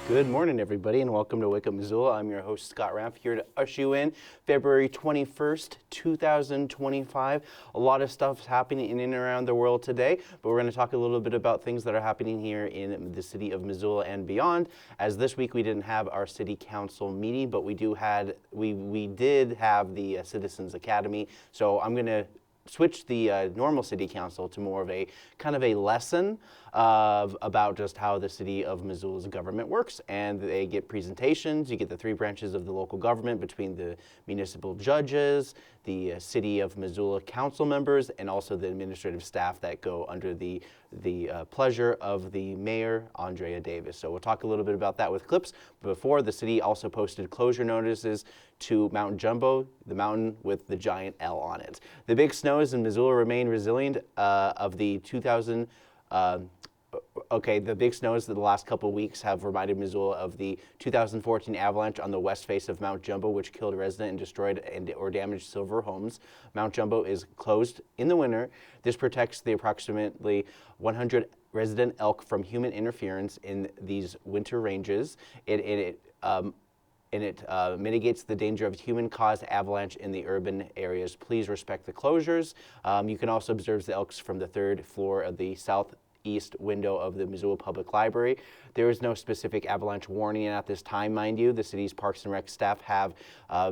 Good morning, everybody, and welcome to Wake Up Missoula. I'm your host, Scott Raff, here to usher you in February 21st, 2025. A lot of stuff's happening in and around the world today, but we're going to talk a little bit about things that are happening here in the city of Missoula and beyond. As this week we didn't have our city council meeting, but we did have the Citizens Academy. So I'm going to switch the normal city council to more of a kind of a lesson about just how the city of Missoula's government works. And they get presentations. You get the three branches of the local government between the municipal judges, the city of Missoula council members, and also the administrative staff that go under the pleasure of the mayor, Andrea Davis. So we'll talk a little bit about that with clips. Before, the city also posted closure notices to Mount Jumbo, the mountain with the giant L on it. The big snows in Missoula remain resilient the big snows of the last couple of weeks have reminded Missoula of the 2014 avalanche on the west face of Mount Jumbo, which killed a resident and destroyed or damaged silver homes. Mount Jumbo is closed in the winter. This protects the approximately 100 resident elk from human interference in these winter ranges. It mitigates the danger of human-caused avalanche in the urban areas. Please respect the closures. You can also observe the elks from the third floor of the southeast window of the Missoula Public Library. There is no specific avalanche warning at this time, mind you. The city's Parks and Rec staff have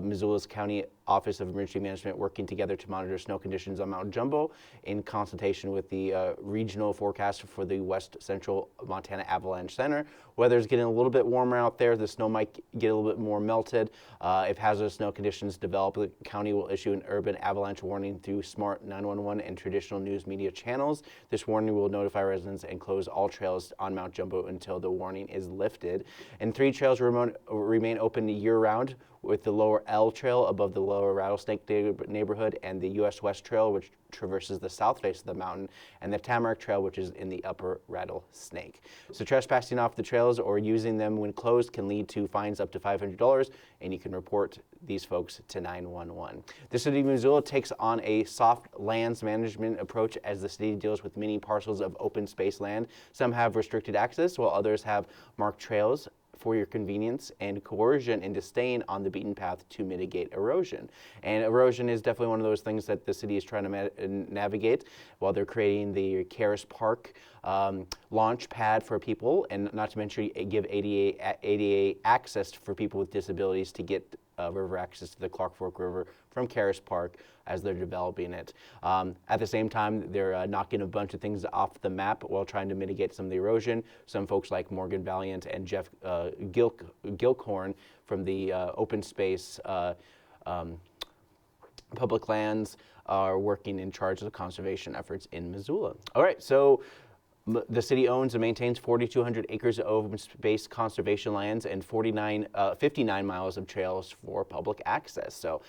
Missoula's County Office of Emergency Management working together to monitor snow conditions on Mount Jumbo in consultation with the regional forecast for the West Central Montana Avalanche Center. Weather's getting a little bit warmer out there. The snow might get a little bit more melted. If hazardous snow conditions develop, the county will issue an urban avalanche warning through Smart 911 and traditional news media channels. This warning will notify residents and close all trails on Mount Jumbo until the warning is lifted. And 3 trails remain open year-round, with the Lower L Trail above the Lower Rattlesnake neighborhood, and the U.S. West Trail, which traverses the south face of the mountain, and the Tamarack Trail, which is in the Upper Rattlesnake. So trespassing off the trails or using them when closed can lead to fines up to $500, and you can report these folks to 911. The city of Missoula takes on a soft lands management approach as the city deals with many parcels of open space land. Some have restricted access, while others have marked trails for your convenience and coercion into staying on the beaten path to mitigate erosion. And erosion is definitely one of those things that the city is trying to navigate while they're creating the Karis Park launch pad for people, and not to mention give ADA access for people with disabilities to get river access to the Clark Fork River from Karis Park as they're developing it. At the same time, they're knocking a bunch of things off the map while trying to mitigate some of the erosion. Some folks like Morgan Valiant and Jeff Gilkhorn from the Open Space Public Lands are working in charge of the conservation efforts in Missoula. All right, so the city owns and maintains 4,200 acres of open space conservation lands and 59 miles of trails for public access. So,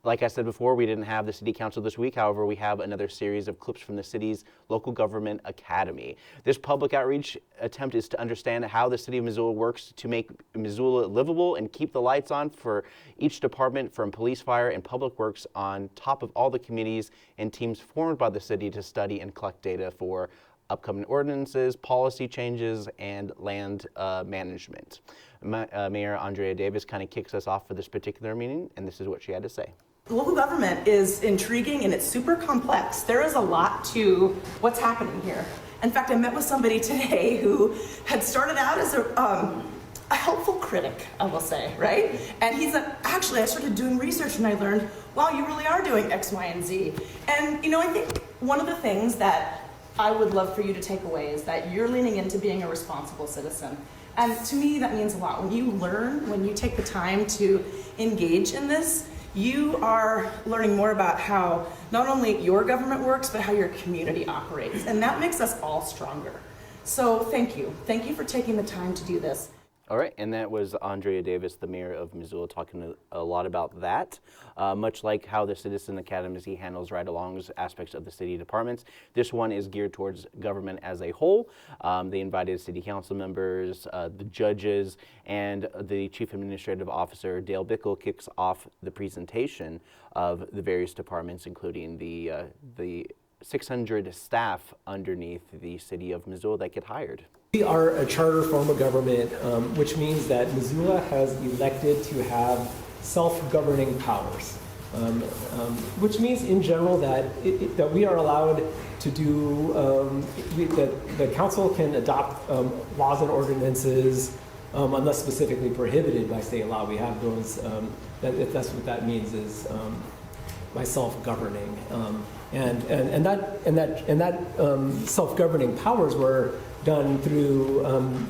like I said before, we didn't have the city council this week. However, we have another series of clips from the city's local government academy. This public outreach attempt is to understand how the city of Missoula works to make Missoula livable and keep the lights on for each department, from police, fire, and public works, on top of all the committees and teams formed by the city to study and collect data for upcoming ordinances, policy changes, and land management. Mayor Andrea Davis kind of kicks us off for this particular meeting, and this is what she had to say. Local government is intriguing and it's super complex. There is a lot to what's happening here. In fact, I met with somebody today who had started out as a helpful critic, I will say, right? And he said, actually, I started doing research and I learned, wow, you really are doing X, Y, and Z. And, I think one of the things that I would love for you to take away is that you're leaning into being a responsible citizen. And to me, that means a lot. When you learn, when you take the time to engage in this, you are learning more about how not only your government works, but how your community operates. And that makes us all stronger. So thank you. Thank you for taking the time to do this. All right, and that was Andrea Davis, the mayor of Missoula, talking a lot about that. Much like how the Citizen Academy handles ride-alongs aspects of the city departments, this one is geared towards government as a whole. They invited city council members, the judges, and the chief administrative officer, Dale Bickle, kicks off the presentation of the various departments, including the 600 staff underneath the city of Missoula that get hired. We are a charter form of government, which means that Missoula has elected to have self-governing powers, which means in general that that we are allowed to do, that the council can adopt laws and ordinances unless specifically prohibited by state law. We have those, that's what that means is by self-governing. And that self-governing powers were done through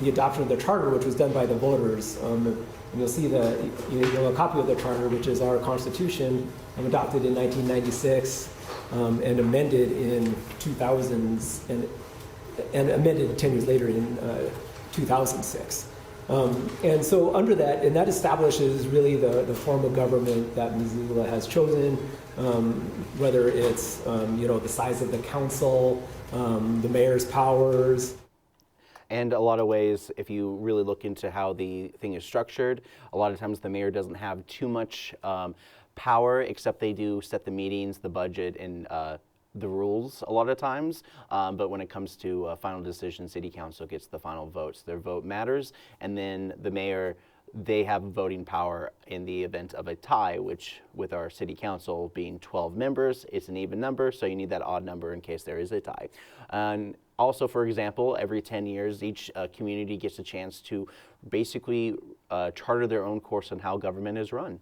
the adoption of the charter, which was done by the voters. And you'll see a copy of the charter, which is our Constitution, adopted in 1996 and amended in 2000s and amended 10 years later in 2006. And so under that, and that establishes really the form of government that Missoula has chosen, whether it's the size of the council, the mayor's powers. And a lot of ways, if you really look into how the thing is structured, a lot of times the mayor doesn't have too much power, except they do set the meetings, the budget, and the rules a lot of times. But when it comes to a final decision, city council gets the final votes. Their vote matters, and then the mayor, they have voting power in the event of a tie, which with our city council being 12 members, it's an even number, so you need that odd number in case there is a tie. And also, for example, every 10 years, each community gets a chance to basically charter their own course on how government is run.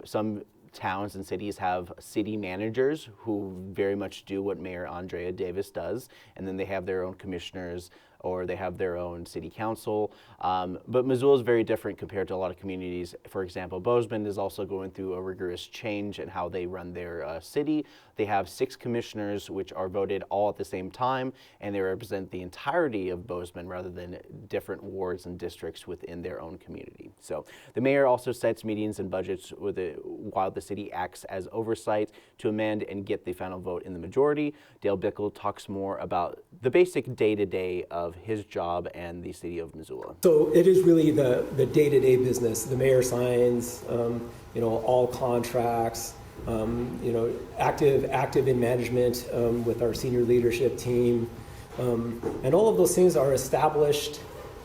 Some towns and cities have city managers who very much do what Mayor Andrea Davis does, and then they have their own commissioners or they have their own city council. But Missoula is very different compared to a lot of communities. For example, Bozeman is also going through a rigorous change in how they run their city. They have 6 commissioners which are voted all at the same time, and they represent the entirety of Bozeman rather than different wards and districts within their own community. So the mayor also sets meetings and budgets while the city acts as oversight to amend and get the final vote in the majority. Dale Bickle talks more about the basic day-to-day of his job and the city of Missoula. So it is really the day-to-day business. The mayor signs, all contracts, active in management with our senior leadership team. And all of those things are established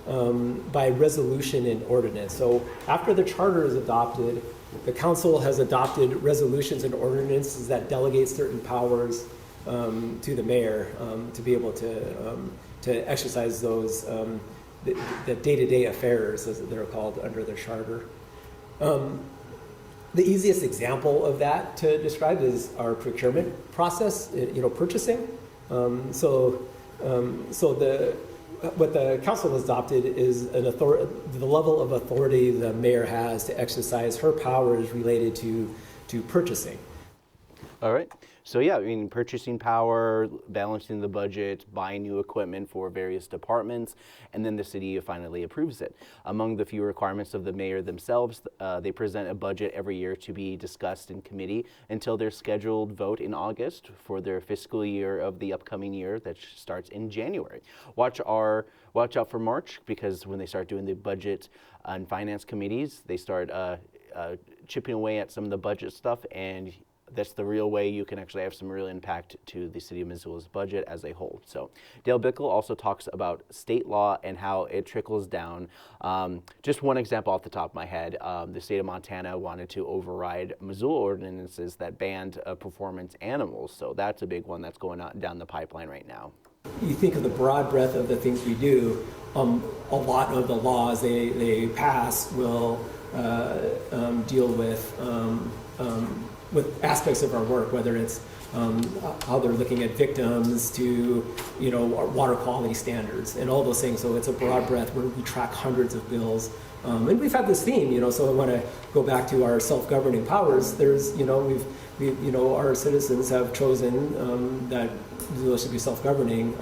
by resolution and ordinance. So after the charter is adopted, the council has adopted resolutions and ordinances that delegate certain powers to the mayor to be able to exercise those the day-to-day affairs, as they're called under the charter. The easiest example of that to describe is our procurement process, purchasing. What the council has adopted is the level of authority the mayor has to exercise her powers related to purchasing. All right. So yeah, purchasing power, balancing the budget, buying new equipment for various departments, and then the city finally approves it. Among the few requirements of the mayor themselves, they present a budget every year to be discussed in committee until their scheduled vote in August for their fiscal year of the upcoming year that starts in January. Watch out for March, because when they start doing the budget and finance committees, they start chipping away at some of the budget stuff, and that's the real way you can actually have some real impact to the city of Missoula's budget as a whole. So Dale Bickle also talks about state law and how it trickles down. Just one example off the top of my head, the state of Montana wanted to override Missoula ordinances that banned performance animals. So that's a big one that's going down the pipeline right now. You think of the broad breadth of the things we do, a lot of the laws they pass will deal with aspects of our work, whether it's how they're looking at victims to, our water quality standards and all those things. So it's a broad breadth where we track hundreds of bills. And we've had this theme, so I want to go back to our self-governing powers. There's, our citizens have chosen that Missoula should be self-governing,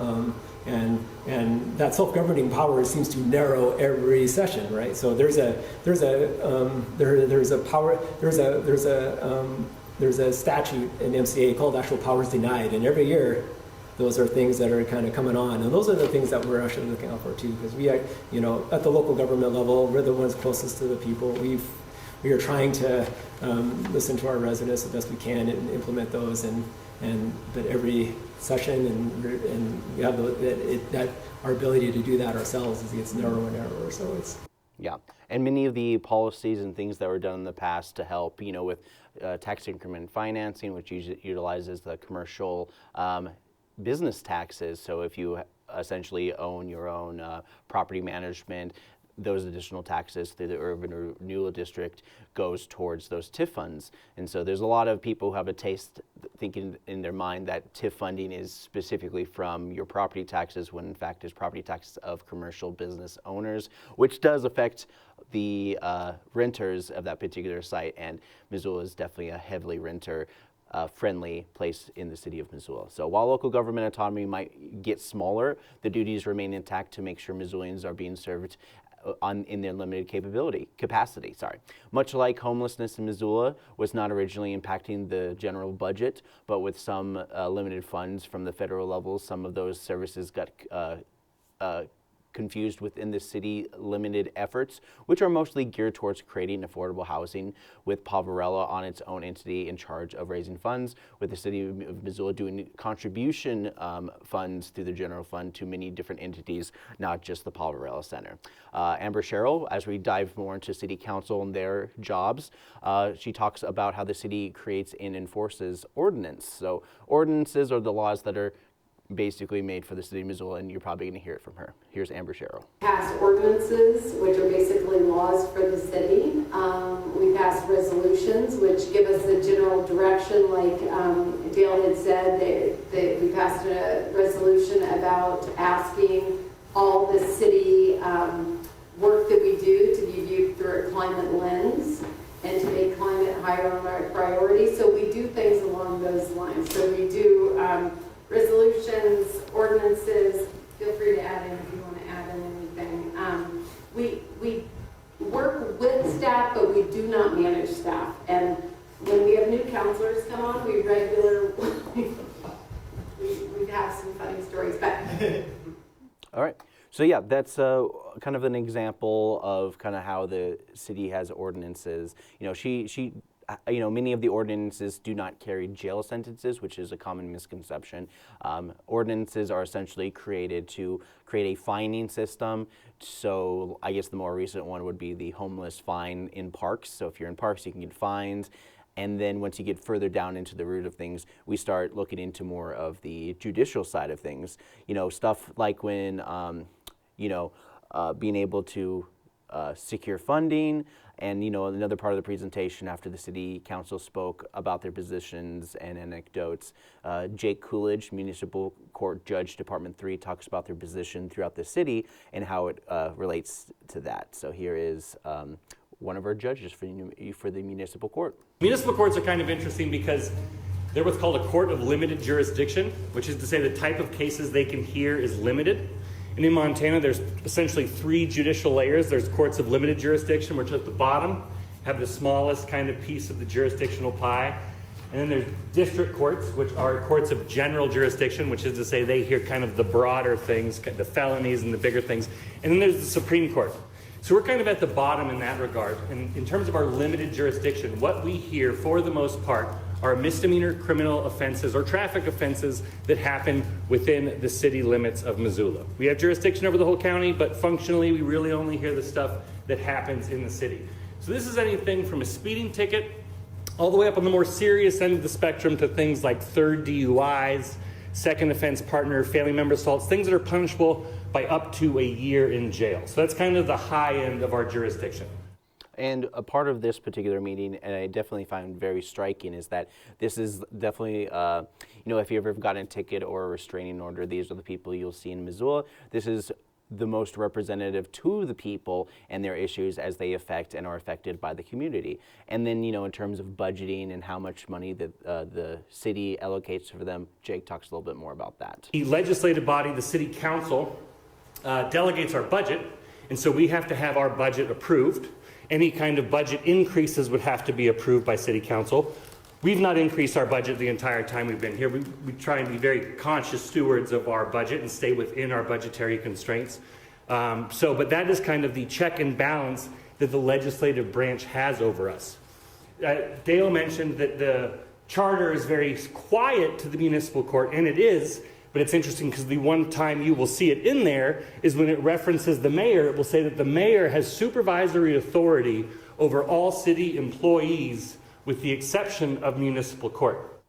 and that self-governing power seems to narrow every session, right? So there's a statute in MCA called actual powers denied, and every year those are things that are kind of coming on, and those are the things that we're actually looking out for too, because we, at the local government level, we're the ones closest to the people. We are trying to listen to our residents the best we can and implement those, and but every session and we have that our ability to do that ourselves gets narrower and narrower. So it's yeah, and many of the policies and things that were done in the past to help, with tax increment financing, which utilizes the commercial business taxes. So if you essentially own your own property management, those additional taxes through the urban renewal district goes towards those TIF funds. And so there's a lot of people who have a taste thinking in their mind that TIF funding is specifically from your property taxes, when in fact it's property taxes of commercial business owners, which does affect the renters of that particular site. And Missoula is definitely a heavily renter friendly place in the city of Missoula. So while local government autonomy might get smaller, the duties remain intact to make sure Missoulians are being served in their limited capacity. Much like homelessness in Missoula was not originally impacting the general budget, but with some limited funds from the federal level, some of those services got confused within the city limited efforts, which are mostly geared towards creating affordable housing, with Poverello on its own entity in charge of raising funds, with the city of Missoula doing contribution funds through the general fund to many different entities, not just the Poverello Center. Amber Sherrill, as we dive more into city council and their jobs, she talks about how the city creates and enforces ordinance. So ordinances are the laws that are basically made for the city of Missoula, and you're probably going to hear it from her. Here's Amber Sherrill. Pass ordinances, which are basically laws for the city. We pass resolutions, which give us a general direction, like Dale had said, we passed a resolution about asking all the city work that we do to be viewed through a climate lens and to make climate higher on our priority. So we do things along those lines. So we do resolutions, ordinances. Feel free to add in if you want to add in anything. We work with staff, but we do not manage staff. And when we have new counselors come on, we regularly we have some funny stories. But all right. So yeah, that's kind of an example of kind of how the city has ordinances. Many of the ordinances do not carry jail sentences, which is a common misconception. Ordinances are essentially created to create a fining system. So I guess the more recent one would be the homeless fine in parks. So if you're in parks, you can get fines. And then once you get further down into the root of things, we start looking into more of the judicial side of things. Stuff like when, being able to secure funding. And another part of the presentation after the city council spoke about their positions and anecdotes, Jake Coolidge, Municipal Court Judge, Department 3, talks about their position throughout the city and how it relates to that. So here is one of our judges for the municipal court. Municipal courts are kind of interesting because they're what's called a court of limited jurisdiction, which is to say the type of cases they can hear is limited. And in Montana, there's essentially 3 judicial layers. There's courts of limited jurisdiction, which at the bottom have the smallest kind of piece of the jurisdictional pie. And then there's district courts, which are courts of general jurisdiction, which is to say they hear kind of the broader things, the felonies and the bigger things. And then there's the Supreme Court. So we're kind of at the bottom in that regard. And in terms of our limited jurisdiction, what we hear for the most part are misdemeanor criminal offenses or traffic offenses that happen within the city limits of Missoula. We have jurisdiction over the whole county, but functionally we really only hear the stuff that happens in the city. So this is anything from a speeding ticket all the way up on the more serious end of the spectrum to things like third DUIs, second offense partner, family member assaults, things that are punishable by up to a year in jail. So that's kind of the high end of our jurisdiction. And a part of this particular meeting, and I definitely find very striking, is that this is definitely, if you ever gotten a ticket or a restraining order, these are the people you'll see in Missoula. This is the most representative to the people and their issues as they affect and are affected by the community. And then, in terms of budgeting and how much money that the city allocates for them, Jake talks a little bit more about that. The legislative body, the city council, delegates our budget, and so we have to have our budget approved. Any kind of budget increases would have to be approved by city council. We've not increased our budget the entire time we've been here. We try and be very conscious stewards of our budget and stay within our budgetary constraints. But that is kind of the check and balance that the legislative branch has over us. Dale mentioned that the charter is very quiet to the municipal court, and it is, but it's interesting because the one time you will see it in there is when it references the mayor. It will say that the mayor has supervisory authority over all city employees with the exception of municipal court.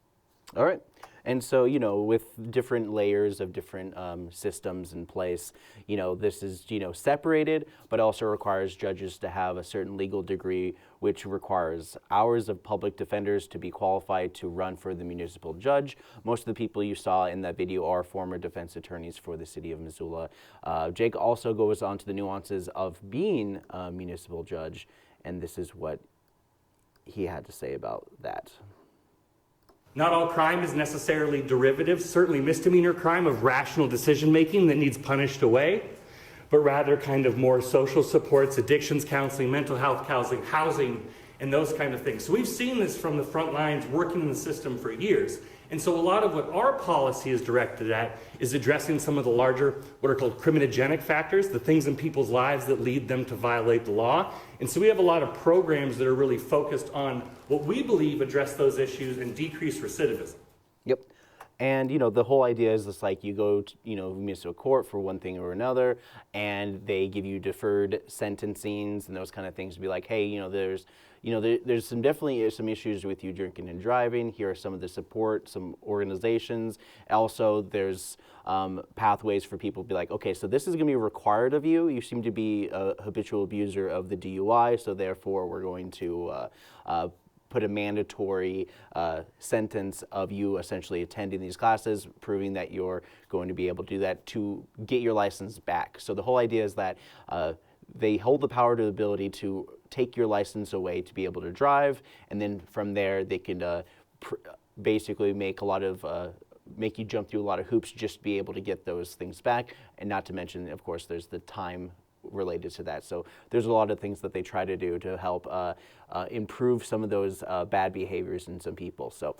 All right. And so, you know, with different layers of different systems in place, you know, this is, you know, separated, but also requires judges to have a certain legal degree, which requires hours of public defenders to be qualified to run for the municipal judge. Most of the people you saw in that video are former defense attorneys for the city of Missoula. Jake also goes on to the nuances of being a municipal judge, and this is what he had to say about that. Not all crime is necessarily derivative, certainly misdemeanor crime of rational decision making that needs punished away, but rather kind of more social supports, addictions counseling, mental health counseling, housing, and those kind of things. So we've seen this from the front lines working in the system for years. And so a lot of what our policy is directed at is addressing some of the larger, what are called criminogenic factors, the things in people's lives that lead them to violate the law. And so we have a lot of programs that are really focused on what we believe address those issues and decrease recidivism. Yep. And, you know, the whole idea is just like you go to, you know, municipal court for one thing or another, and they give you deferred sentencings and those kind of things to be like, hey, you know, there's definitely some issues with you drinking and driving. Here are some of the support, some organizations. Also, there's pathways for people to be like, okay, so this is going to be required of you. You seem to be a habitual abuser of the DUI, so therefore we're going to put a mandatory sentence of you essentially attending these classes, proving that you're going to be able to do that to get your license back. So the whole idea is that they hold the power to the ability to take your license away to be able to drive, and then from there they can basically make a lot of make you jump through a lot of hoops just to be able to get those things back. And not to mention, of course, there's the time related to that. So there's a lot of things that they try to do to help improve some of those bad behaviors in some people. So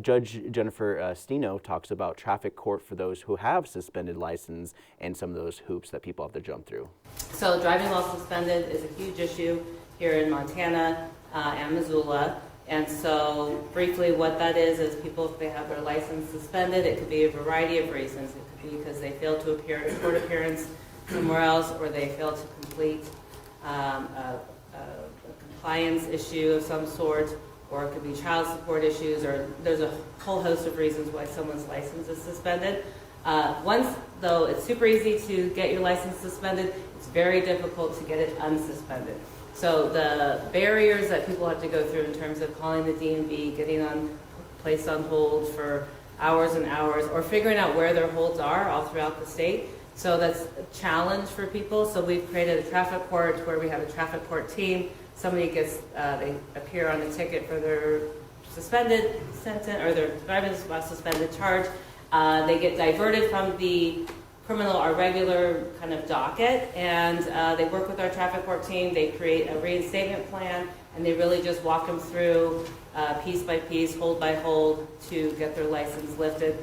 Judge Jennifer Stino talks about traffic court for those who have suspended license and some of those hoops that people have to jump through. So driving while suspended is a huge issue here in Montana and Missoula. And so briefly what that is people, if they have their license suspended, it could be a variety of reasons. It could be because they failed to appear at a court appearance somewhere else, or they failed to complete a compliance issue of some sort, or it could be child support issues, or there's a whole host of reasons why someone's license is suspended. Once, though, it's super easy to get your license suspended, it's very difficult to get it unsuspended. So the barriers that people have to go through in terms of calling the DMV, getting placed on hold for hours and hours, or figuring out where their holds are all throughout the state. So that's a challenge for people. So we've created a traffic court where we have a traffic court team. Somebody gets, they appear on the ticket for their suspended sentence, or their driving while suspended charge. They get diverted from the criminal or regular kind of docket, and they work with our traffic court team. They create a reinstatement plan, and they really just walk them through piece by piece, hold by hold, to get their license lifted.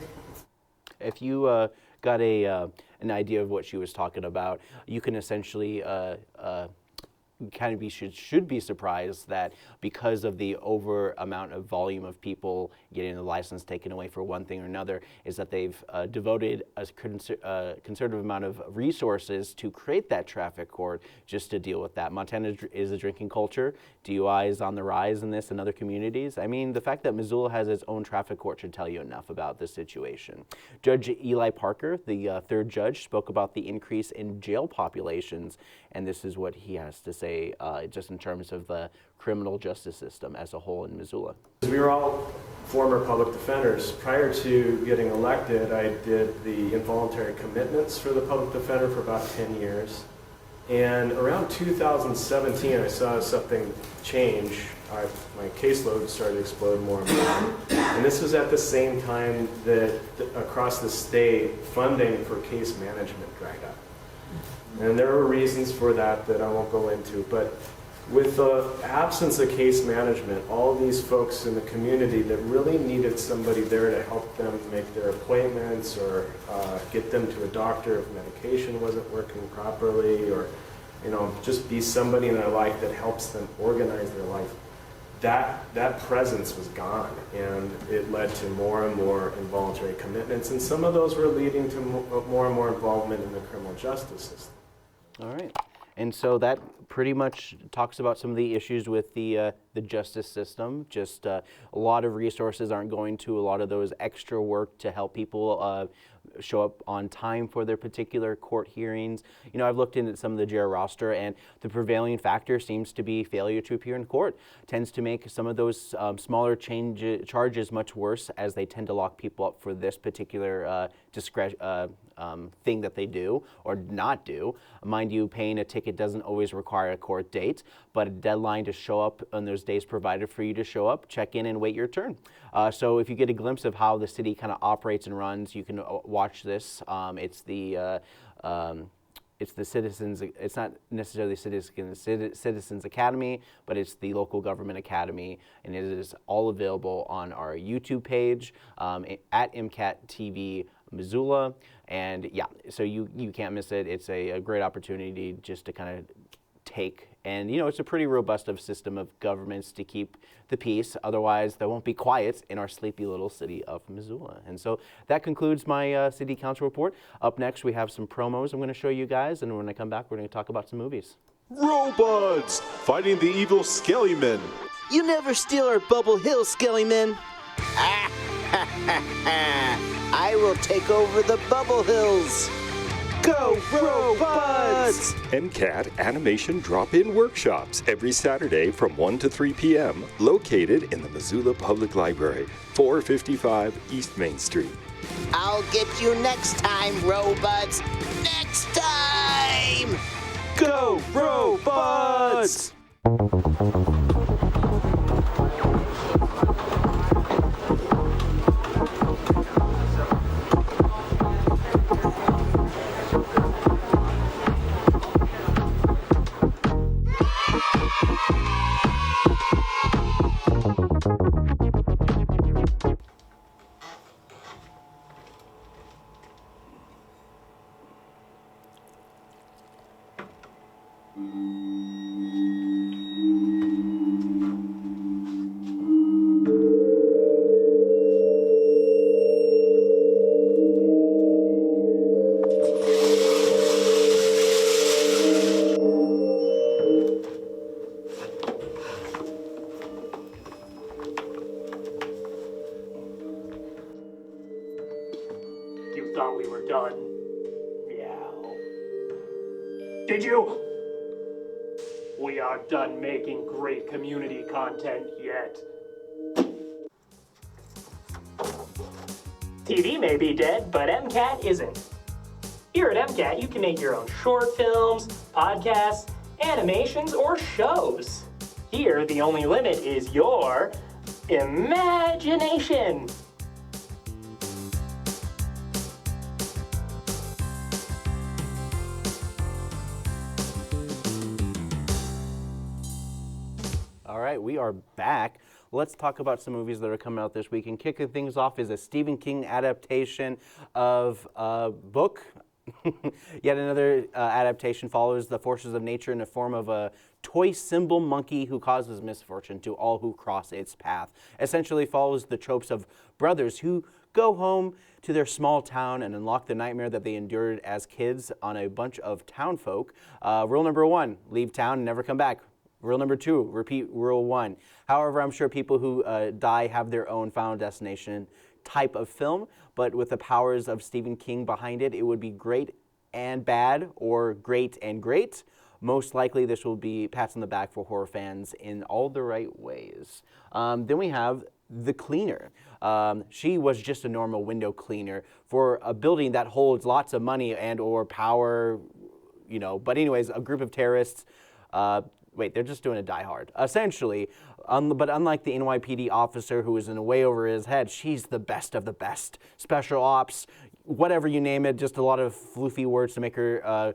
If you got an idea of what she was talking about, you can essentially kind of should be surprised that because of the over amount of volume of people getting the license taken away for one thing or another, is that they've devoted a conservative amount of resources to create that traffic court just to deal with that. Montana is a drinking culture. DUI is on the rise in this and other communities. I mean, the fact that Missoula has its own traffic court should tell you enough about this situation. Judge Eli Parker, the third judge, spoke about the increase in jail populations, and this is what he has to say just in terms of the criminal justice system as a whole in Missoula. We were all former public defenders. Prior to getting elected, I did the involuntary commitments for the public defender for about 10 years. And around 2017, I saw something change. My caseload started to explode more and more. And this was at the same time that across the state, funding for case management dried up. And there are reasons for that I won't go into, but with the absence of case management, all these folks in the community that really needed somebody there to help them make their appointments or get them to a doctor if medication wasn't working properly, or just be somebody in their life that helps them organize their life. that presence was gone, and it led to more and more involuntary commitments, and some of those were leading to more and more involvement in the criminal justice system. All right. And so that pretty much talks about some of the issues with the justice system. Just a lot of resources aren't going to a lot of those extra work to help people show up on time for their particular court hearings. You know, I've looked into some of the JR roster, and the prevailing factor seems to be failure to appear in court. Tends to make some of those smaller charges much worse, as they tend to lock people up for this particular thing that they do or not do. Mind you, paying a ticket doesn't always require a court date, but a deadline to show up on those days provided for you to show up, check in, and wait your turn. So if you get a glimpse of how the city kind of operates and runs, you can watch this. It's the Citizens. It's not necessarily Citizens Academy, but it's the Local Government Academy, and it is all available on our YouTube page at MCAT TV Missoula. And yeah, so you can't miss it. It's a great opportunity just to kind of take, and you know, it's a pretty robust system of governments to keep the peace. Otherwise, there won't be quiet in our sleepy little city of Missoula. And so that concludes my city council report. Up next, we have some promos I'm going to show you guys, and when I come back, we're going to talk about some movies. Robots fighting the evil Skellymen. You never steal our Bubble Hill, Skellymen. I will take over the Bubble Hills. Go Robots! MCAT Animation Drop-In Workshops every Saturday from 1 to 3 p.m. located in the Missoula Public Library, 455 East Main Street. I'll get you next time, Robots. Next time! Go Robots! You thought we were done? Meow. Did you? We aren't done making great community content yet. TV may be dead, but MCAT isn't. Here at MCAT, you can make your own short films, podcasts, animations, or shows. Here, the only limit is your imagination. All right, we are back. Let's talk about some movies that are coming out this week. And kicking things off is a Stephen King adaptation of a book. Yet another adaptation follows the forces of nature in the form of a toy symbol monkey who causes misfortune to all who cross its path. Essentially follows the tropes of brothers who go home to their small town and unlock the nightmare that they endured as kids on a bunch of town folk. Rule number 1, leave town and never come back. Rule number 2, repeat rule 1. However, I'm sure people who die have their own final destination type of film, but with the powers of Stephen King behind it, it would be great and bad, or great and great. Most likely this will be pats on the back for horror fans in all the right ways. Then we have The Cleaner. She was just a normal window cleaner for a building that holds lots of money and or power, you know. But anyways, a group of terrorists, wait, they're just doing a Die Hard. Essentially, but unlike the NYPD officer who is in a way over his head, she's the best of the best. Special ops, whatever you name it, just a lot of floofy words to make her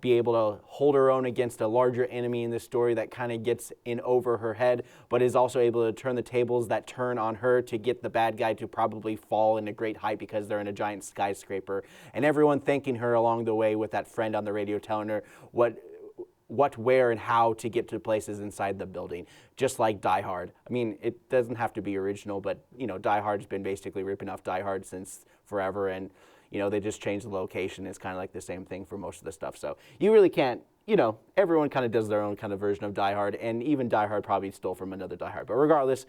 be able to hold her own against a larger enemy in this story that kind of gets in over her head, but is also able to turn the tables that turn on her to get the bad guy to probably fall into great height because they're in a giant skyscraper. And everyone thanking her along the way with that friend on the radio telling her what what, where, and how to get to places inside the building, just like Die Hard. I mean, it doesn't have to be original, but, you know, Die Hard's been basically ripping off Die Hard since forever, and, you know, they just changed the location. It's kind of like the same thing for most of the stuff. So you really can't, you know, everyone kind of does their own kind of version of Die Hard, and even Die Hard probably stole from another Die Hard. But regardless,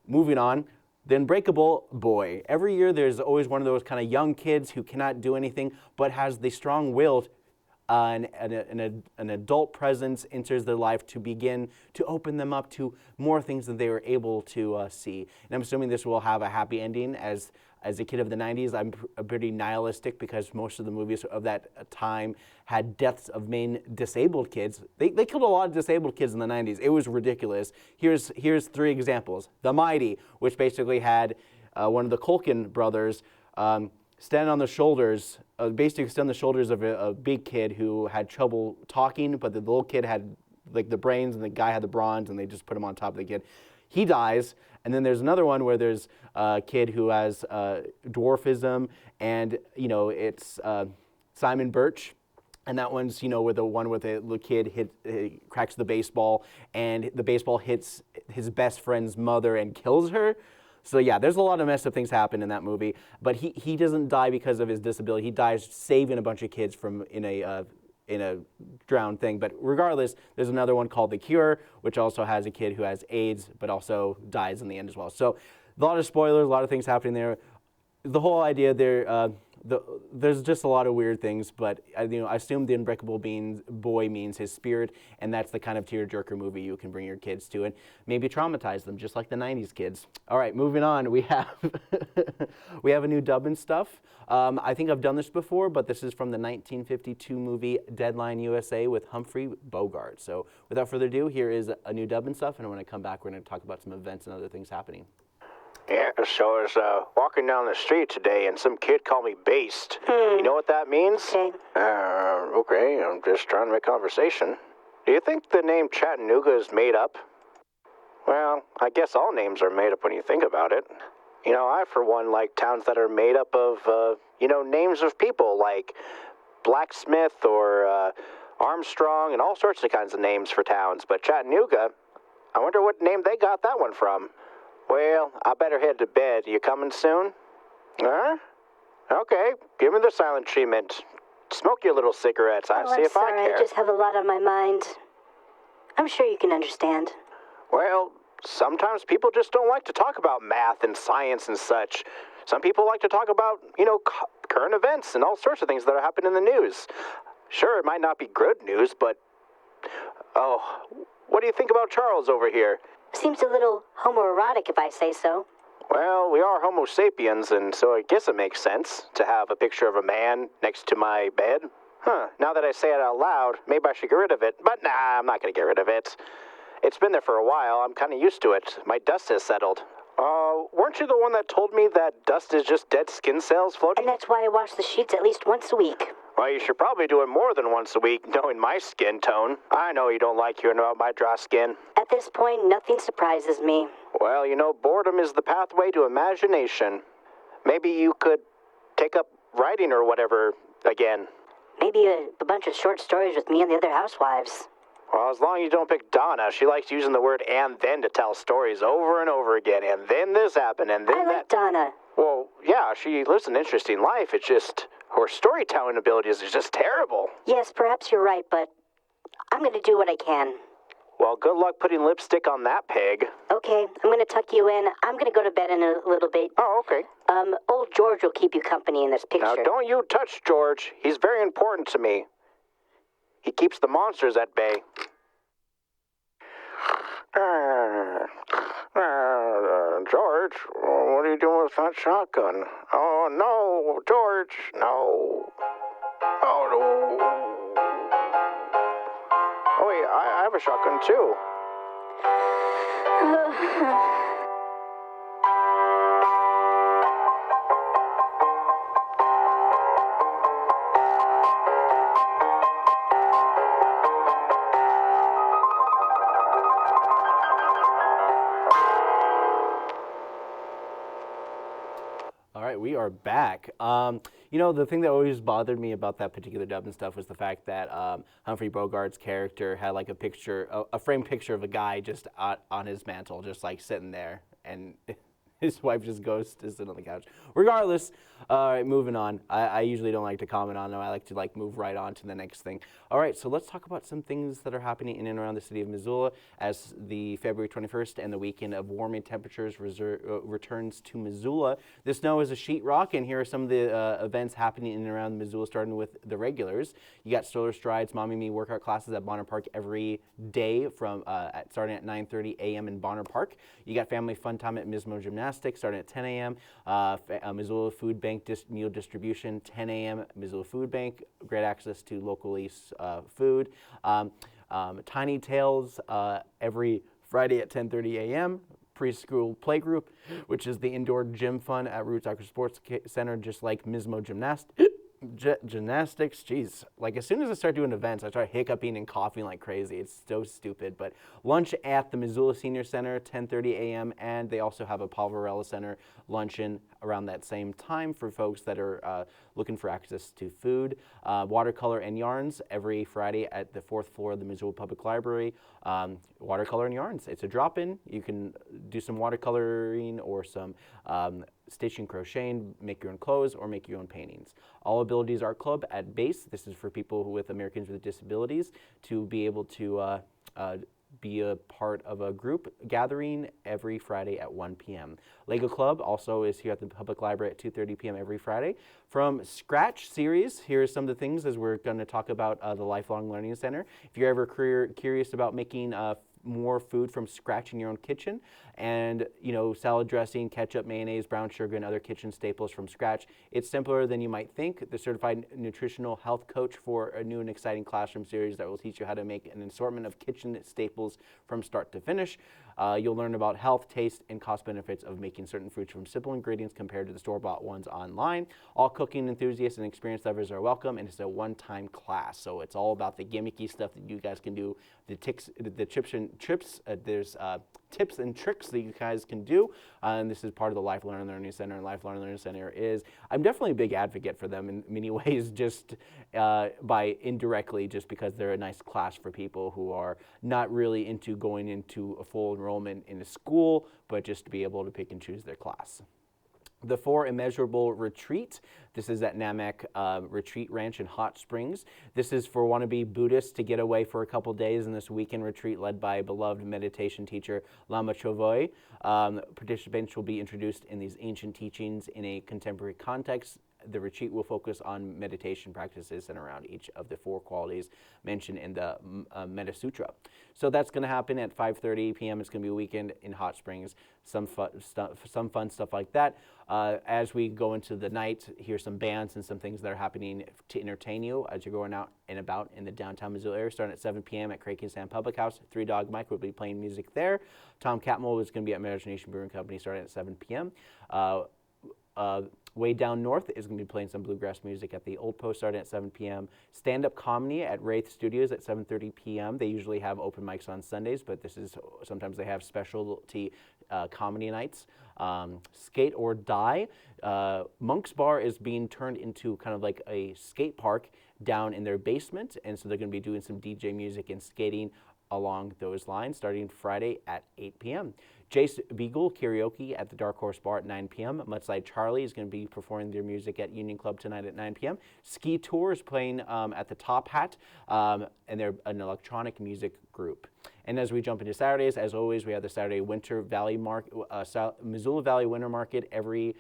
moving on, The Unbreakable Boy. Every year there's always one of those kind of young kids who cannot do anything, but has the strong will and an adult presence enters their life to begin to open them up to more things than they were able to see. And I'm assuming this will have a happy ending. As a kid of the 90s, I'm pretty nihilistic because most of the movies of that time had deaths of main disabled kids. They killed a lot of disabled kids in the 90s. It was ridiculous. Here's 3 examples. The Mighty, which basically had one of the Culkin brothers stand on the shoulders of a big kid who had trouble talking, but the little kid had like the brains and the guy had the bronze, and they just put him on top of the kid. He dies. And then there's another one where there's a kid who has dwarfism, and, you know, it's Simon Birch. And that one's, you know, where the one with the little kid cracks the baseball, and the baseball hits his best friend's mother and kills her. So yeah, there's a lot of messed up things happen in that movie. But he doesn't die because of his disability. He dies saving a bunch of kids from in a drowned thing. But regardless, there's another one called The Cure, which also has a kid who has AIDS, but also dies in the end as well. So a lot of spoilers, a lot of things happening there. The whole idea there, there's just a lot of weird things, but I assume The Unbreakable Boy means his spirit, and that's the kind of tearjerker movie you can bring your kids to and maybe traumatize them, just like the 90s kids. All right, moving on, we have we have a new dub and stuff. I think I've done this before, but this is from the 1952 movie Deadline USA with Humphrey Bogart. So without further ado, here is a new dub and stuff, and when I come back, we're going to talk about some events and other things happening. Yeah, so I was walking down the street today, and some kid called me based. You know what that means? Okay. Okay, I'm just trying to make conversation. Do you think the name Chattanooga is made up? Well, I guess all names are made up when you think about it. You know, I, for one, like towns that are made up of, names of people, like Blacksmith or Armstrong, and all sorts of kinds of names for towns. But Chattanooga, I wonder what name they got that one from. Well, I better head to bed. You coming soon? Huh? Okay, give me the silent treatment. Smoke your little cigarettes. I see if I care. I just have a lot on my mind. I'm sure you can understand. Well, sometimes people just don't like to talk about math and science and such. Some people like to talk about, current events and all sorts of things that are happening in the news. Sure, it might not be good news, but... Oh, what do you think about Charles over here? Seems a little homoerotic, if I say so. Well, we are Homo sapiens, and so I guess it makes sense to have a picture of a man next to my bed. Huh, now that I say it out loud, maybe I should get rid of it. But nah, I'm not going to get rid of it. It's been there for a while. I'm kind of used to it. My dust has settled. Weren't you the one that told me that dust is just dead skin cells floating? And that's why I wash the sheets at least once a week. Well, you should probably do it more than once a week, knowing my skin tone. I know you don't like hearing about my dry skin. At this point, nothing surprises me. Well, boredom is the pathway to imagination. Maybe you could take up writing or whatever again. Maybe a bunch of short stories with me and the other housewives. Well, as long as you don't pick Donna, she likes using the word "and then" to tell stories over and over again. And then this happened, and then I like Donna. Well, yeah, she lives an interesting life. It's just... her storytelling abilities is just terrible. Yes, perhaps you're right, but I'm going to do what I can. Well, good luck putting lipstick on that pig. Okay, I'm going to tuck you in. I'm going to go to bed in a little bit. Oh, okay. Old George will keep you company in this picture. Now, don't you touch George. He's very important to me. He keeps the monsters at bay. George, what are you doing with that shotgun? Oh, no, George, no. Oh, no. Oh, wait, I have a shotgun, too. we are back. You know, the thing that always bothered me about that particular dub and stuff was the fact that Humphrey Bogart's character had like a picture, a framed picture of a guy just on his mantle, just like sitting there, and his wife just goes to sit on the couch. Regardless, all right, moving on. I usually don't like to comment on them. I like to move right on to the next thing. All right, so let's talk about some things that are happening in and around the city of Missoula as the February 21st and the weekend of warming temperatures returns to Missoula. The snow is a sheetrock, and here are some of the events happening in and around Missoula, starting with the regulars. You got stroller strides, Mommy Me workout classes at Bonner Park every day from starting at 9:30 a.m. in Bonner Park. You got family fun time at Mismo Gymnastics starting at 10 a.m. Missoula Food Bank meal distribution, 10 a.m. Missoula Food Bank, great access to locally food. Tiny Tales every Friday at 10:30 a.m. Preschool playgroup, which is the indoor gym fun at Roots Acro Sports Center, just like Mismo Gymnastics. Jeez, like as soon as I start doing events, I start hiccuping and coughing like crazy. It's so stupid. But lunch at the Missoula Senior Center, 10:30 a.m. And they also have a Paul Varela Center luncheon around that same time for folks that are looking for access to food. Watercolor and yarns every Friday at the 4th floor of the Missoula Public Library. Watercolor and yarns. It's a drop-in. You can do some watercoloring or some stitching, crocheting, make your own clothes, or make your own paintings. All Abilities Art Club at Base. This is for people with Americans with Disabilities to be able to be a part of a group gathering every Friday at 1 p.m. Lego Club also is here at the Public Library at 2:30 p.m. every Friday. From Scratch series, here's some of the things as we're going to talk about the Lifelong Learning Center. If you're ever curious about making more food from scratch in your own kitchen, and salad dressing, ketchup, mayonnaise, brown sugar, and other kitchen staples from scratch, it's simpler than you might think. The certified nutritional health coach for a new and exciting classroom series that will teach you how to make an assortment of kitchen staples from start to finish. You'll learn about health, taste, and cost benefits of making certain foods from simple ingredients compared to the store-bought ones online. All cooking enthusiasts and experienced lovers are welcome, and it's a one-time class. So it's all about the gimmicky stuff that you guys can do, the tips and trips. There's tips and tricks that you guys can do, and this is part of the Lifelong Learning Center. And Lifelong Learning Center I'm definitely a big advocate for them in many ways, just by indirectly, just because they're a nice class for people who are not really into going into a full enrollment in a school, but just to be able to pick and choose their class. The For Immeasurable Retreat. This is at Namak Retreat Ranch in Hot Springs. This is for wannabe Buddhists to get away for a couple days in this weekend retreat led by beloved meditation teacher Lama Chovoy. Participants will be introduced in these ancient teachings in a contemporary context. The retreat will focus on meditation practices and around each of the 4 qualities mentioned in the Metta Sutra. So that's going to happen at 5:30 p.m. It's going to be a weekend in Hot Springs. Some fun stuff like that. As we go into the night, here's some bands and some things that are happening to entertain you as you're going out and about in the downtown Missoula area. Starting at 7 p.m. at Craig and Sam Public House. 3 Dog Mike will be playing music there. Tom Catmull is going to be at Imagination Brewing Company starting at 7 p.m. Way Down North is going to be playing some bluegrass music at the Old Post starting at 7 p.m. Stand-up comedy at Wraith Studios at 7:30 p.m. They usually have open mics on Sundays, but sometimes they have specialty comedy nights. Skate or Die. Monk's Bar is being turned into kind of like a skate park down in their basement, and so they're going to be doing some DJ music and skating along those lines starting Friday at 8 p.m. Jace Beagle Karaoke at the Dark Horse Bar at 9 p.m. Mudslide Charlie is going to be performing their music at Union Club tonight at 9 p.m. Ski Tour is playing at the Top Hat, and they're an electronic music group. And as we jump into Saturdays, as always, we have the Saturday Winter Valley Missoula Valley Winter Market every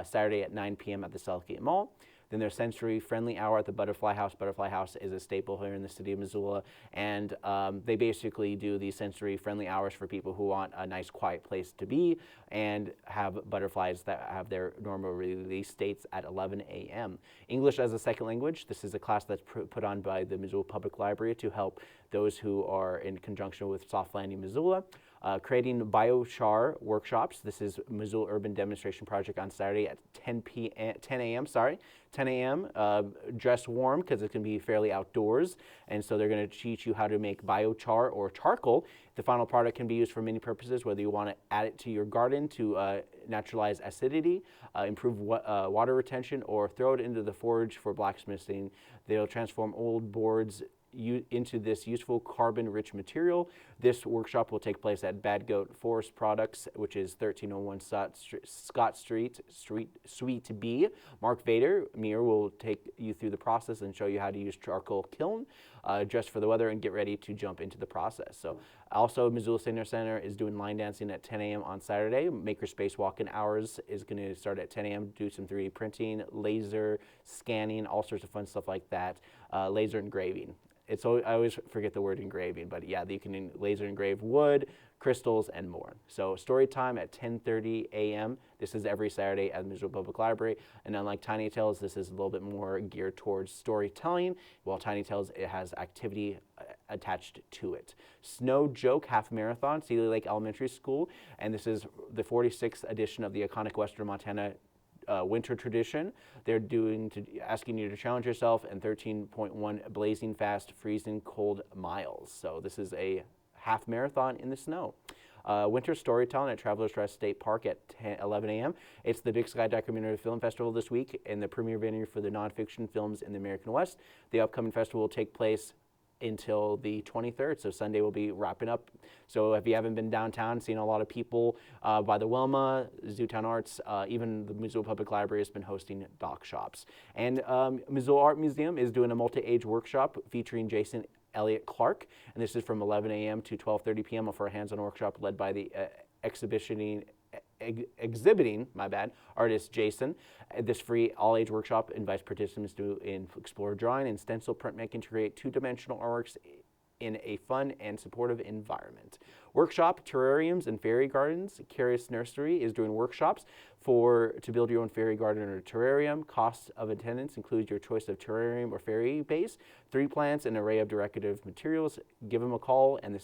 Saturday at 9 p.m. at the Southgate Mall. Then there's Sensory Friendly Hour at the Butterfly House. Butterfly House is a staple here in the city of Missoula, and they basically do these sensory friendly hours for people who want a nice quiet place to be and have butterflies that have their normal release dates at 11 a.m. English as a second language. This is a class that's put on by the Missoula Public Library to help those who are in conjunction with Soft Landing Missoula. creating biochar workshops. This is Missoula Urban Demonstration Project on Saturday at 10 a.m. 10 a.m. Dress warm because it's going to be fairly outdoors, and so they're going to teach you how to make biochar or charcoal. The final product can be used for many purposes, whether you want to add it to your garden to naturalize acidity, improve water retention, or throw it into the forge for blacksmithing. They'll transform old boards into this useful carbon-rich material. This workshop will take place at Bad Goat Forest Products, which is 1301 Scott Street, Suite B. Mark Vader, Mir, will take you through the process and show you how to use charcoal kiln, dress for the weather, and get ready to jump into the process. So also, Missoula Senior Center is doing line dancing at 10 a.m. on Saturday. Makerspace walk-in hours is going to start at 10 a.m. Do some 3D printing, laser scanning, all sorts of fun stuff like that. Laser engraving. I always forget the word engraving, but yeah, you can laser engrave wood, crystals, and more. So story time at 10:30 a.m. This is every Saturday at the Missoula Public Library. And unlike Tiny Tales, this is a little bit more geared towards storytelling, while Tiny Tales, it has activity attached to it. Snow Joke Half Marathon, Sealy Lake Elementary School, and this is the 46th edition of the iconic Western Montana winter tradition. They're asking you to challenge yourself in 13.1 blazing fast, freezing cold miles. So this is a half marathon in the snow. Winter Storytelling at Travelers Rest State Park at 11 a.m. It's the Big Sky Documentary Film Festival this week and the premiere venue for the nonfiction films in the American West. The upcoming festival will take place until the 23rd, so Sunday will be wrapping up. So if you haven't been downtown, seen a lot of people by the Wilma, Zootown Arts, even the Missoula Public Library has been hosting doc shops. And Missoula Art Museum is doing a multi-age workshop featuring Jason Elliott Clark, and this is from 11 a.m. to 12:30 p.m. for a hands-on workshop led by the exhibiting artist Jason. This free all-age workshop invites participants to explore drawing and stencil printmaking to create two-dimensional artworks in a fun and supportive environment. Workshop, terrariums, and fairy gardens. Curious Nursery is doing workshops to build your own fairy garden or terrarium. Cost of attendance includes your choice of terrarium or fairy base, 3 plants, and an array of decorative materials. Give them a call, and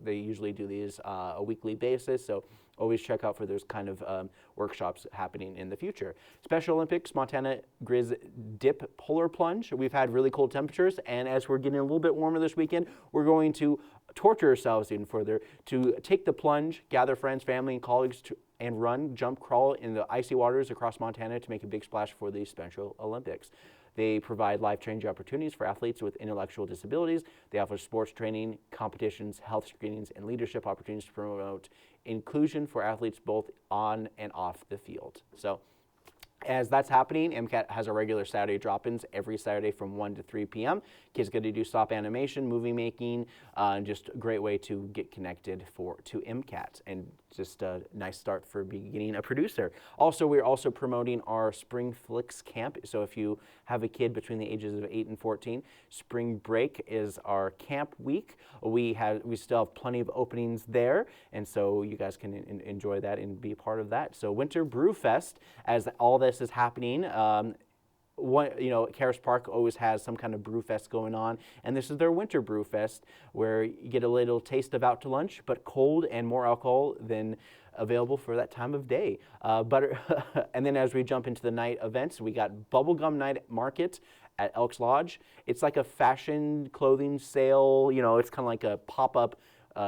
they usually do these a weekly basis, so always check out for those kind of workshops happening in the future. Special Olympics, Montana Grizz Dip Polar Plunge. We've had really cold temperatures, and as we're getting a little bit warmer this weekend, we're going to torture ourselves even further to take the plunge, gather friends, family, and colleagues and run, jump, crawl in the icy waters across Montana to make a big splash for the Special Olympics. They provide life-changing opportunities for athletes with intellectual disabilities. They offer sports training, competitions, health screenings, and leadership opportunities to promote inclusion for athletes both on and off the field. So as that's happening, MCAT has a regular Saturday drop-ins every Saturday from 1 to 3 p.m. Kids get to do stop animation, movie making, just a great way to get connected to MCAT, and just a nice start for being a producer. Also, we're also promoting our Spring Flicks Camp. So if you have a kid between the ages of 8 and 14, Spring Break is our camp week. We still have plenty of openings there, and so you guys can enjoy that and be a part of that. So Winter Brew Fest, as all this is happening, Karis Park always has some kind of brew fest going on, and this is their Winter Brew Fest, where you get a little taste of out to lunch, but cold and more alcohol than available for that time of day. And then as we jump into the night events, we got Bubblegum Night Market at Elks Lodge. It's like a fashion clothing sale. It's kind of like a pop-up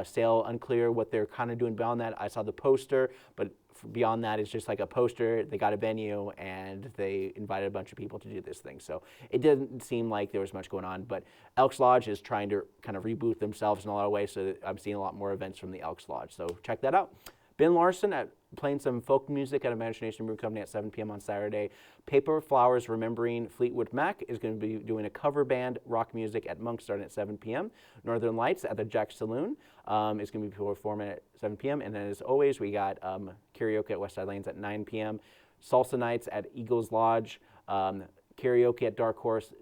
sale. Unclear what they're kind of doing beyond that. I saw the poster, but beyond that, it's just like a poster. They got a venue, and they invited a bunch of people to do this thing. So it didn't seem like there was much going on, but Elks Lodge is trying to kind of reboot themselves in a lot of ways, so I'm seeing a lot more events from the Elks Lodge. So check that out. Ben Larson playing some folk music at Imagination Brew Company at 7 p.m. on Saturday. Paper Flowers Remembering Fleetwood Mac is going to be doing a cover band rock music at Monk starting at 7 p.m. Northern Lights at the Jack Saloon is going to be performing at 7 p.m. And then as always, we got karaoke at Westside Lanes at 9 p.m. Salsa Nights at Eagles Lodge. Karaoke at Dark Horse.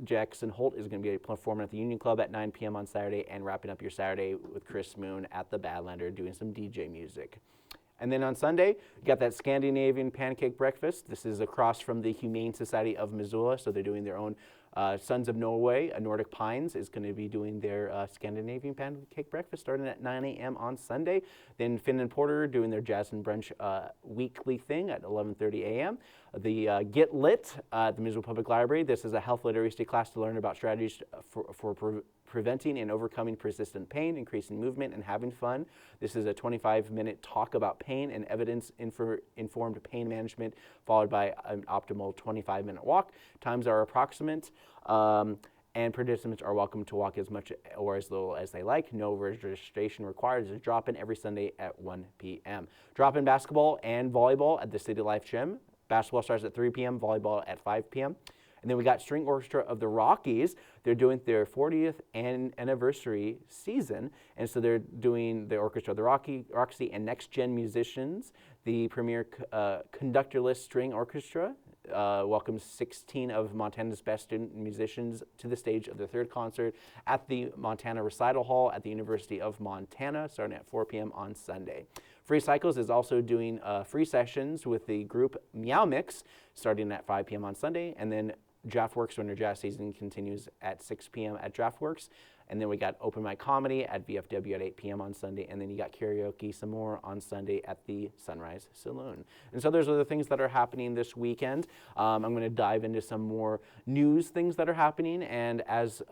Jackson Holt is going to be performing at the Union Club at 9 p.m. on Saturday, and wrapping up your Saturday with Chris Moon at the Badlander doing some DJ music. And then on Sunday, you got that Scandinavian pancake breakfast. This is across from the Humane Society of Missoula, so they're doing their own Sons of Norway, Nordic Pines, is going to be doing their Scandinavian pancake breakfast starting at 9 a.m. on Sunday. Then Finn and Porter doing their jazz and brunch weekly thing at 11:30 a.m. The Get Lit at the Missoula Public Library. This is a health literacy class to learn about strategies for preventing and overcoming persistent pain, increasing movement, and having fun. This is a 25-minute talk about pain and evidence-informed pain management, followed by an optimal 25-minute walk. Times are approximate, and participants are welcome to walk as much or as little as they like. No registration required. There's a drop-in every Sunday at 1 p.m. Drop-in basketball and volleyball at the City Life Gym. Basketball starts at 3 p.m., volleyball at 5 p.m. And then we got String Orchestra of the Rockies. They're doing their 40th anniversary season. And so they're doing the Orchestra of the Roxy and Next Gen Musicians. The premier conductorless string orchestra welcomes 16 of Montana's best student musicians to the stage of their third concert at the Montana Recital Hall at the University of Montana, starting at 4 p.m. on Sunday. Free Cycles is also doing free sessions with the group Meow Mix, starting at 5 p.m. on Sunday, and then Draftworks Winter Jazz Season continues at 6 p.m. at Draftworks. And then we got Open Mic Comedy at VFW at 8 p.m. on Sunday. And then you got karaoke some more on Sunday at the Sunrise Saloon. And so there's other things that are happening this weekend. I'm going to dive into some more news things that are happening. And as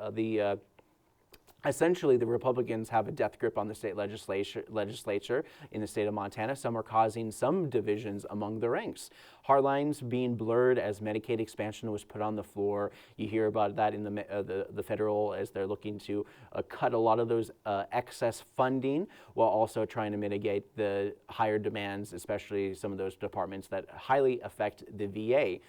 essentially, the Republicans have a death grip on the state legislature in the state of Montana. Some are causing some divisions among the ranks. Hard lines being blurred as Medicaid expansion was put on the floor. You hear about that in the federal as they're looking to cut a lot of those excess funding while also trying to mitigate the higher demands, especially some of those departments that highly affect the VA.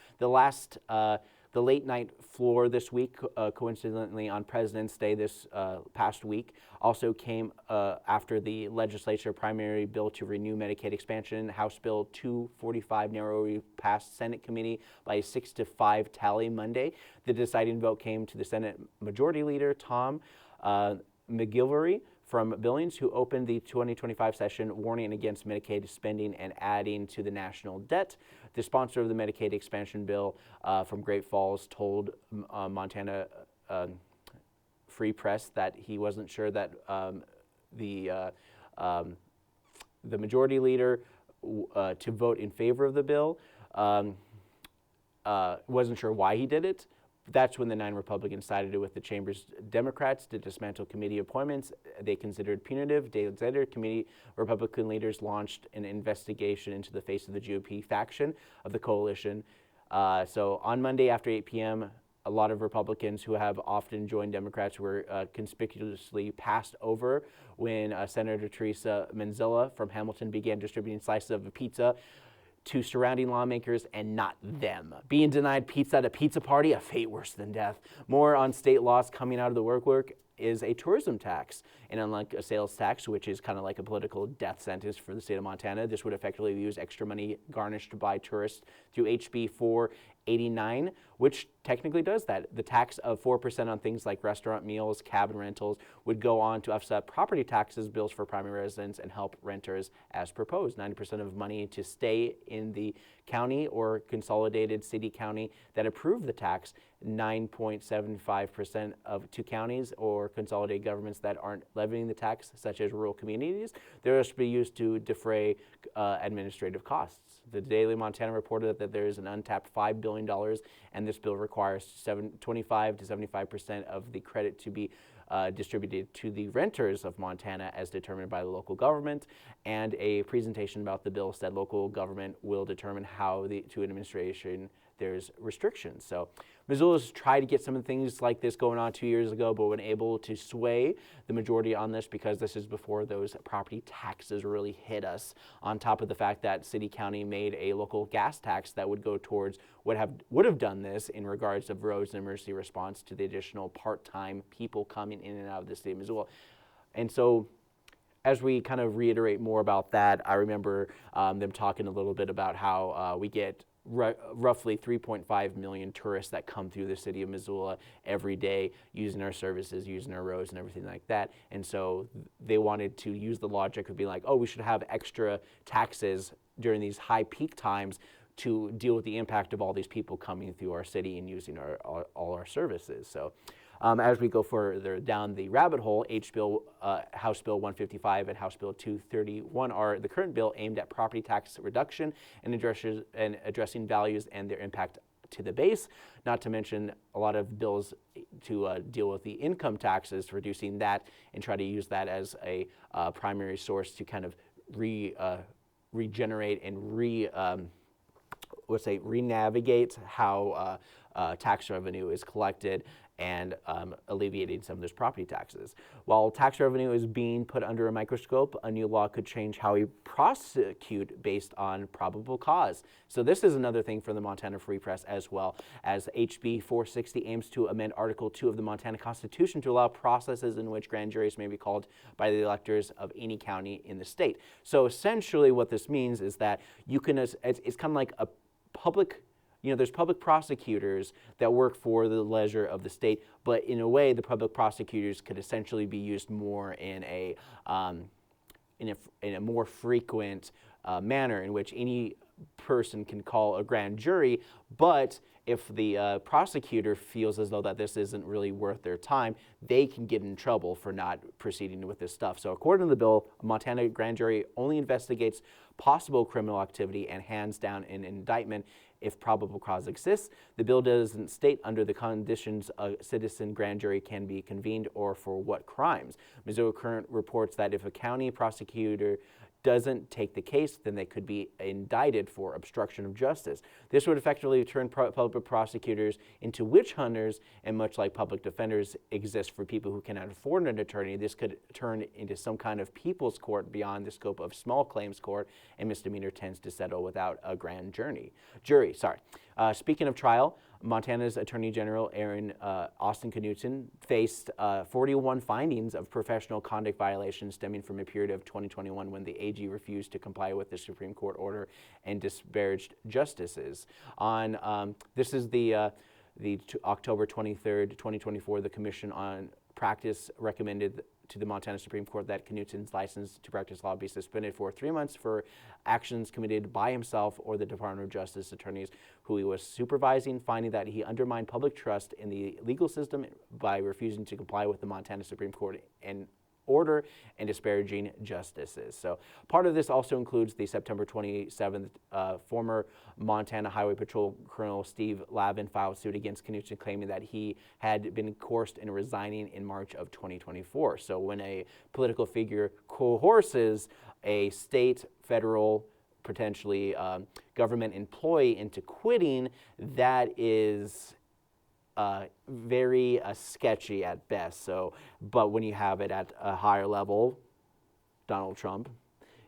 The late night floor this week, coincidentally on President's Day this past week, also came after the legislature primary bill to renew Medicaid expansion. House Bill 245 narrowly passed Senate committee by a 6-5 tally Monday. The deciding vote came to the Senate Majority Leader, Tom McGilvery from Billings, who opened the 2025 session warning against Medicaid spending and adding to the national debt. The sponsor of the Medicaid expansion bill from Great Falls told Montana Free Press that he wasn't sure that the majority leader to vote in favor of the bill wasn't sure why he did it. That's when the 9 Republicans sided with the chamber's Democrats to dismantle committee appointments they considered punitive. Days later, committee Republican leaders launched an investigation into the face of the GOP faction of the coalition. So on Monday after 8 p.m., a lot of Republicans who have often joined Democrats were conspicuously passed over when Senator Teresa Manzella from Hamilton began distributing slices of a pizza to surrounding lawmakers and not them. Being denied pizza at a pizza party, a fate worse than death. More on state laws coming out of the work is a tourism tax. And unlike a sales tax, which is kind of like a political death sentence for the state of Montana, this would effectively use extra money garnished by tourists through HB 489, which technically does that. The tax of 4% on things like restaurant meals, cabin rentals would go on to offset property taxes, bills for primary residents, and help renters as proposed. 90% of money to stay in the county or consolidated city-county that approved the tax, 9.75% to counties or consolidated governments that aren't levying the tax, such as rural communities. They're supposed to be used to defray administrative costs. The Daily Montana reported that there is an untapped $5 billion, and this bill requires 25 to 75% of the credit to be distributed to the renters of Montana as determined by the local government. And a presentation about the bill said local government will determine how to administration there's restrictions. So Missoula's tried to get some of the things like this going on 2 years ago, but when able to sway the majority on this because this is before those property taxes really hit us, on top of the fact that city county made a local gas tax that would go towards would have done this in regards of roads and emergency response to the additional part-time people coming in and out of the state of Missoula. And so as we kind of reiterate more about that, I remember them talking a little bit about how we get roughly 3.5 million tourists that come through the city of Missoula every day using our services, using our roads and everything like that. And so they wanted to use the logic of being like, oh, we should have extra taxes during these high peak times to deal with the impact of all these people coming through our city and using all our services. So as we go further down the rabbit hole, House Bill 155 and House Bill 231 are the current bill aimed at property tax reduction and addressing values and their impact to the base, not to mention a lot of bills to deal with the income taxes, reducing that and try to use that as a primary source to kind of regenerate and re-navigate how tax revenue is collected and alleviating some of those property taxes. While tax revenue is being put under a microscope, a new law could change how we prosecute based on probable cause. So this is another thing for the Montana Free Press, as well as HB 460 aims to amend Article 2 of the Montana Constitution to allow processes in which grand juries may be called by the electors of any county in the state. So essentially what this means is that you can, it's kind of like a public, there's public prosecutors that work for the leisure of the state, but in a way, the public prosecutors could essentially be used more in a more frequent manner, in which any person can call a grand jury. But if the prosecutor feels as though that this isn't really worth their time, they can get in trouble for not proceeding with this stuff. So according to the bill, a Montana grand jury only investigates possible criminal activity and hands down an indictment if probable cause exists. The bill doesn't state under the conditions a citizen grand jury can be convened or for what crimes. Missoula Current reports that if a county prosecutor doesn't take the case, then they could be indicted for obstruction of justice. This would effectively turn public prosecutors into witch hunters, and much like public defenders exist for people who cannot afford an attorney, this could turn into some kind of people's court beyond the scope of small claims court, and misdemeanor tends to settle without a grand jury. Speaking of trial, Montana's Attorney General Austin Knudsen faced 41 findings of professional conduct violations stemming from a period of 2021 when the AG refused to comply with the Supreme Court order and disparaged justices. This is the October 23rd, 2024, the Commission on Practice recommended to the Montana Supreme Court that Knudsen's license to practice law be suspended for 3 months for actions committed by himself or the Department of Justice attorneys who he was supervising, finding that he undermined public trust in the legal system by refusing to comply with the Montana Supreme Court and order and disparaging justices. So part of this also includes the September 27th former Montana Highway Patrol Colonel Steve Lavin filed suit against Knudsen, claiming that he had been coerced into resigning in March of 2024. So when a political figure coerces a state, federal, potentially government employee into quitting, that is very sketchy at best. So, but when you have it at a higher level, Donald Trump,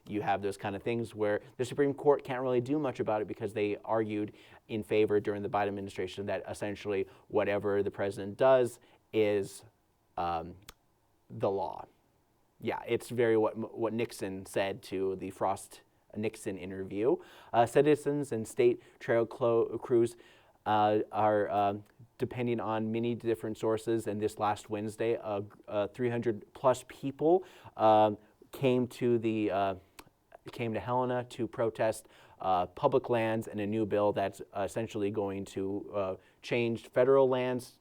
you have those kind of things where the Supreme Court can't really do much about it because they argued in favor during the Biden administration that essentially whatever the president does is the law. Yeah, it's very what Nixon said to the Frost-Nixon interview. Citizens and state trail crews are depending on many different sources, and this last Wednesday, 300 plus people came to Helena to protest public lands and a new bill that's essentially going to change federal lands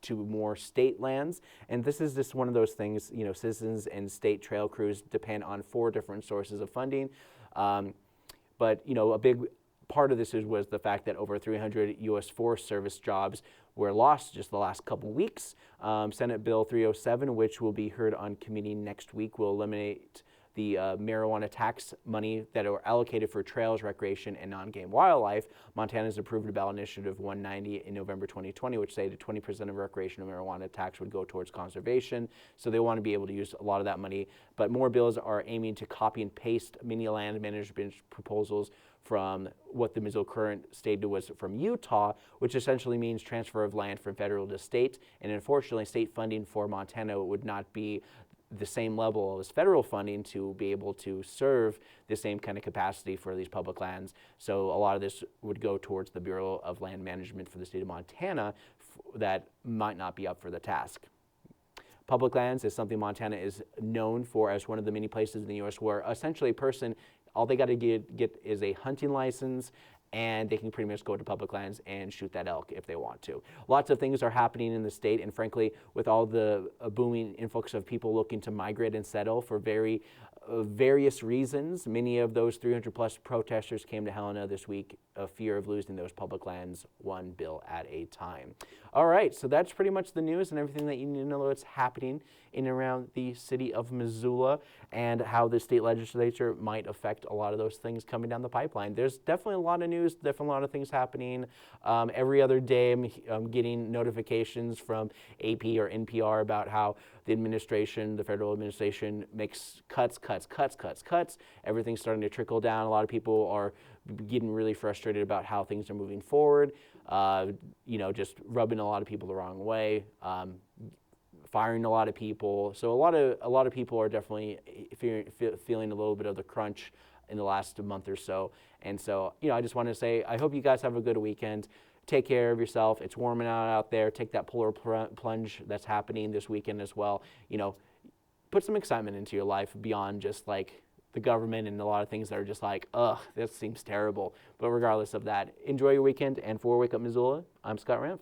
to more state lands. And this is just one of those things, citizens and state trail crews depend on 4 different sources of funding. But a big part of this was the fact that over 300 U.S. Forest Service jobs were lost just the last couple weeks. Senate Bill 307, which will be heard on committee next week, will eliminate the marijuana tax money that are allocated for trails, recreation, and non-game wildlife. Montana's approved a ballot initiative 190 in November 2020, which say that 20% of recreational marijuana tax would go towards conservation. So they want to be able to use a lot of that money. But more bills are aiming to copy and paste many land management proposals from what the Missoula Current stated was from Utah, which essentially means transfer of land from federal to state. And unfortunately, state funding for Montana would not be the same level as federal funding to be able to serve the same kind of capacity for these public lands. So a lot of this would go towards the Bureau of Land Management for the state of Montana that might not be up for the task. Public lands is something Montana is known for as one of the many places in the U.S. where essentially a person, all they got to get is a hunting license and they can pretty much go to public lands and shoot that elk if they want to. Lots of things are happening in the state, and frankly, with all the booming influx of people looking to migrate and settle for various reasons, many of those 300 plus protesters came to Helena this week of fear of losing those public lands one bill at a time. All right, so that's pretty much the news and everything that you need to know that's happening in and around the city of Missoula and how the state legislature might affect a lot of those things coming down the pipeline. There's definitely a lot of news, definitely a lot of things happening. Every other day I'm getting notifications from AP or NPR about how the administration, the federal administration, makes cuts. Everything's starting to trickle down. A lot of people are getting really frustrated about how things are moving forward, just rubbing a lot of people the wrong way, firing a lot of people. So a lot of people are definitely feeling a little bit of the crunch in the last month or so. And so, I just want to say, I hope you guys have a good weekend. Take care of yourself. It's warming out there. Take that polar plunge that's happening this weekend as well. Put some excitement into your life beyond just like the government and a lot of things that are just like, ugh, this seems terrible. But regardless of that, enjoy your weekend. And for Wake Up Missoula, I'm Scott Ramph.